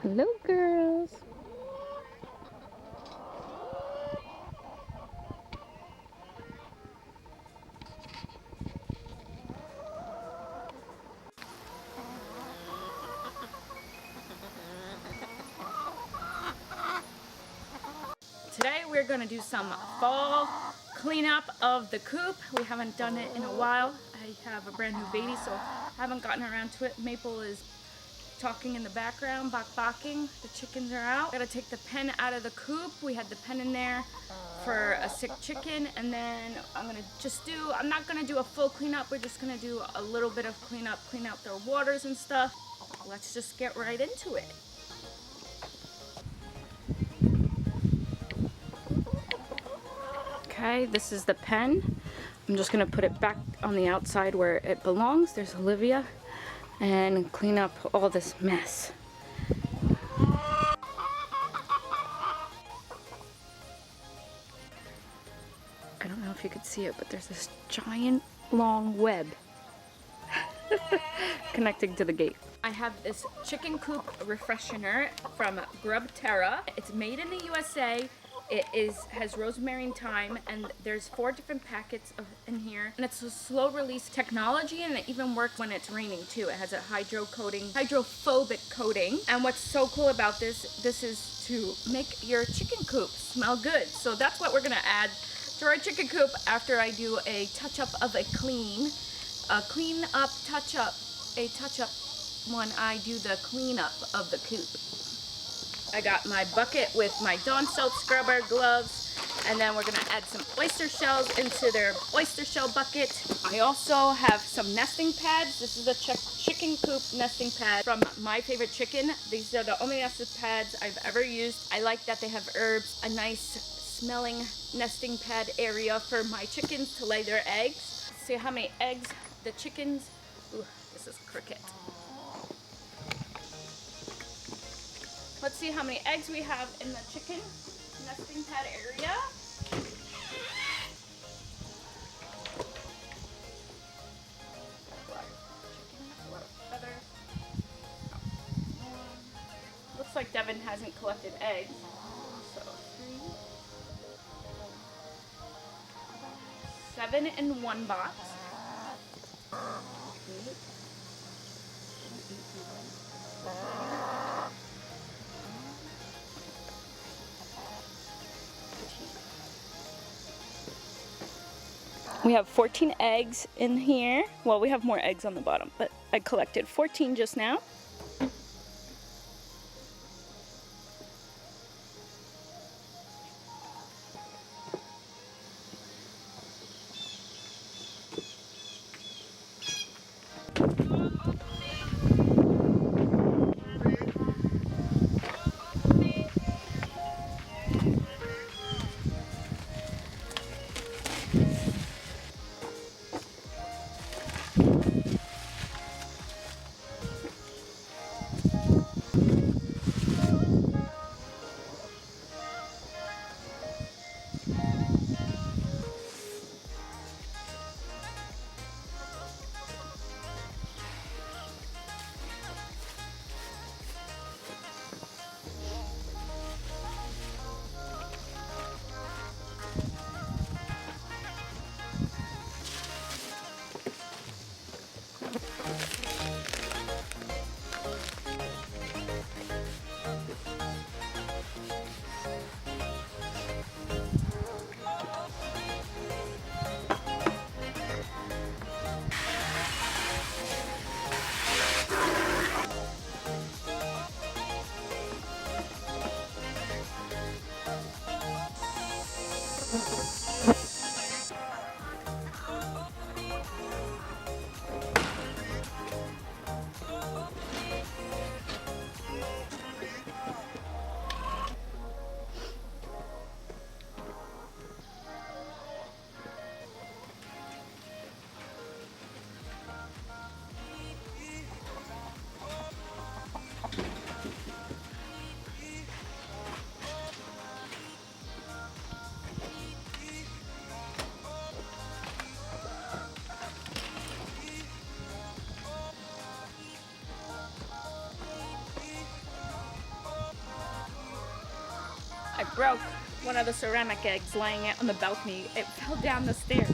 Hello, girls. Today we're going to do some fall cleanup of the coop. We haven't done it in a while. I have a brand new baby, so I haven't gotten around to it. Maple is talking in the background, barking. The chickens are out. Gotta take the pen out of the coop. We had the pen in there for a sick chicken, and then I'm not gonna do a full cleanup. We're just gonna do a little bit of cleanup, clean out their waters and stuff. Let's just get right into it. Okay, this is the pen. I'm just gonna put it back on the outside where it belongs. There's Olivia. And clean up all this mess. I don't know if you could see it, but there's this giant long web connecting to the gate. I have this chicken coop refreshener from GrubTerra. It's made in the USA. It has rosemary and thyme, and there's 4 different packets in here. And it's a slow release technology, and it even works when it's raining too. It has a hydrophobic coating. And what's so cool about this is to make your chicken coop smell good. So that's what we're gonna add to our chicken coop after I do a touch-up of a clean-up touch-up when I do the cleanup of the coop. I got my bucket with my Dawn soap scrubber, gloves, and then we're gonna add some oyster shells into their oyster shell bucket. I also have some nesting pads. This is a chicken coop nesting pad from My Favorite Chicken. These are the only nesting pads I've ever used. I like that they have herbs, a nice smelling nesting pad area for my chickens to lay their eggs. See how many eggs the chickens, ooh, this is cricket. Let's see how many eggs we have in the chicken nesting pad area. Looks like Devin hasn't collected eggs. So 7 in one box. 8. We have 14 eggs in here. Well, we have more eggs on the bottom, but I collected 14 just now. I broke one of the ceramic eggs laying it on the balcony. It fell down the stairs.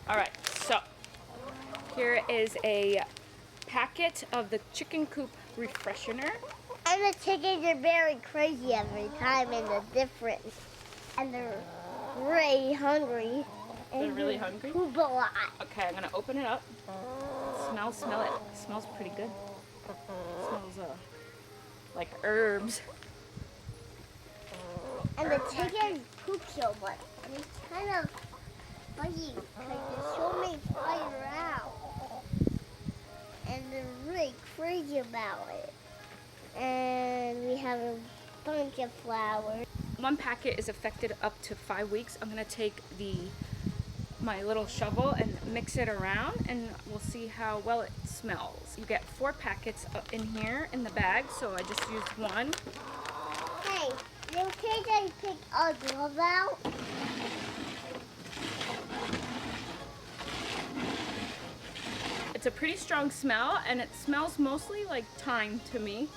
Alright, so here is a packet of the chicken coop refreshener. And the chickens are very crazy every time and they're different. And they're really hungry. They're really hungry? Poop a lot. Okay, I'm gonna open it up. Smell it. It smells pretty good. It smells like herbs. And the chickens poop so much. And it's kind of funny because there's so many fire out. And they're really crazy about it. And we have a bunch of flowers. One packet is affected up to 5 weeks. I'm gonna take my little shovel and mix it around and we'll see how well it smells. You get 4 packets in here in the bag, so I just used one. Hey, you okay that you pick our glove out? It's a pretty strong smell and it smells mostly like thyme to me.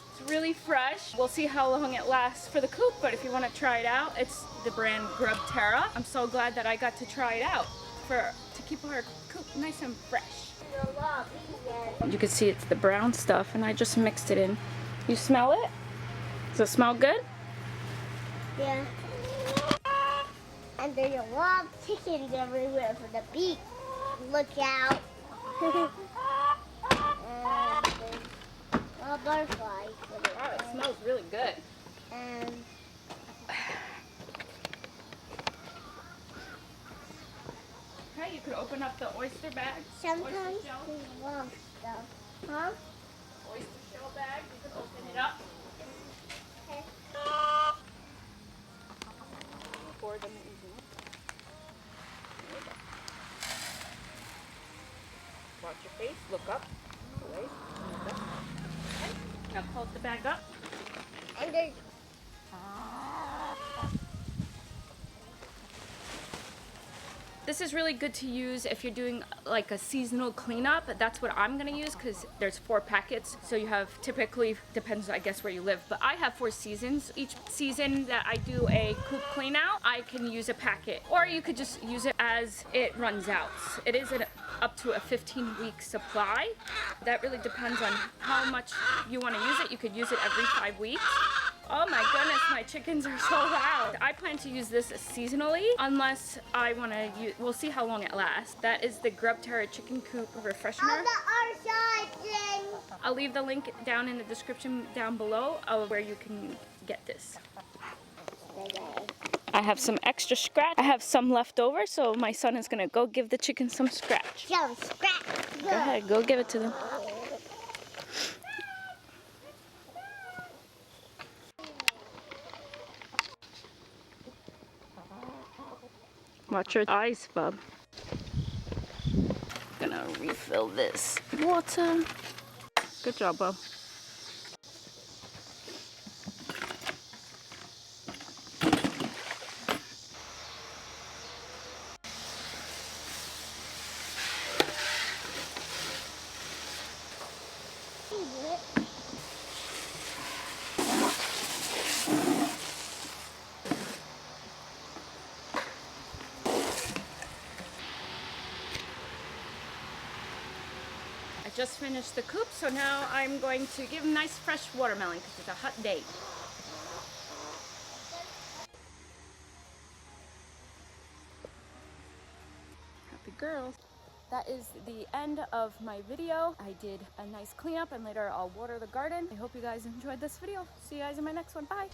It's really fresh. We'll see how long it lasts for the coop, but if you want to try it out, it's the brand GrubTerra. I'm so glad that I got to try it out to keep our coop nice and fresh. You can see it's the brown stuff and I just mixed it in. You smell it? Does it smell good? Yeah. And there's a lot of chickens everywhere for the beak. Look out. And there's a lot of butterflies. Wow, it smells really good. And Okay, you could open up the oyster bag. sometimes Oyster shell. we love stuff. Huh? Oyster shell bag. You can open it up. Okay. Pour them in here. Watch your face. Look up. Away. Look up. Okay. Now close the bag up. And there's This is really good to use if you're doing like a seasonal cleanup. That's what I'm gonna use because there's 4 packets. So you have typically, depends I guess where you live, but I have 4 seasons. Each season that I do a coop clean out, I can use a packet. Or you could just use it as it runs out. It is up to a 15-week supply. That really depends on how much you wanna use it. You could use it every 5 weeks. Oh my goodness, my chickens are so loud. I plan to use this seasonally unless I want to use, we'll see how long it lasts. That is the GrubTerra Chicken Coop Refreshener. on the other side thing. I'll leave the link down in the description down below of where you can get this. I have some extra scratch. I have some left over, so my son is going to go give the chicken some scratch. Some scratch. Go ahead, go give it to them. Watch your eyes, bub. Gonna refill this water. Good job, bub. I just finished the coop, so now I'm going to give them nice fresh watermelon because it's a hot day. Happy girls. that is the end of my video. I did a nice cleanup and later I'll water the garden. I hope you guys enjoyed this video. See you guys in my next one. Bye.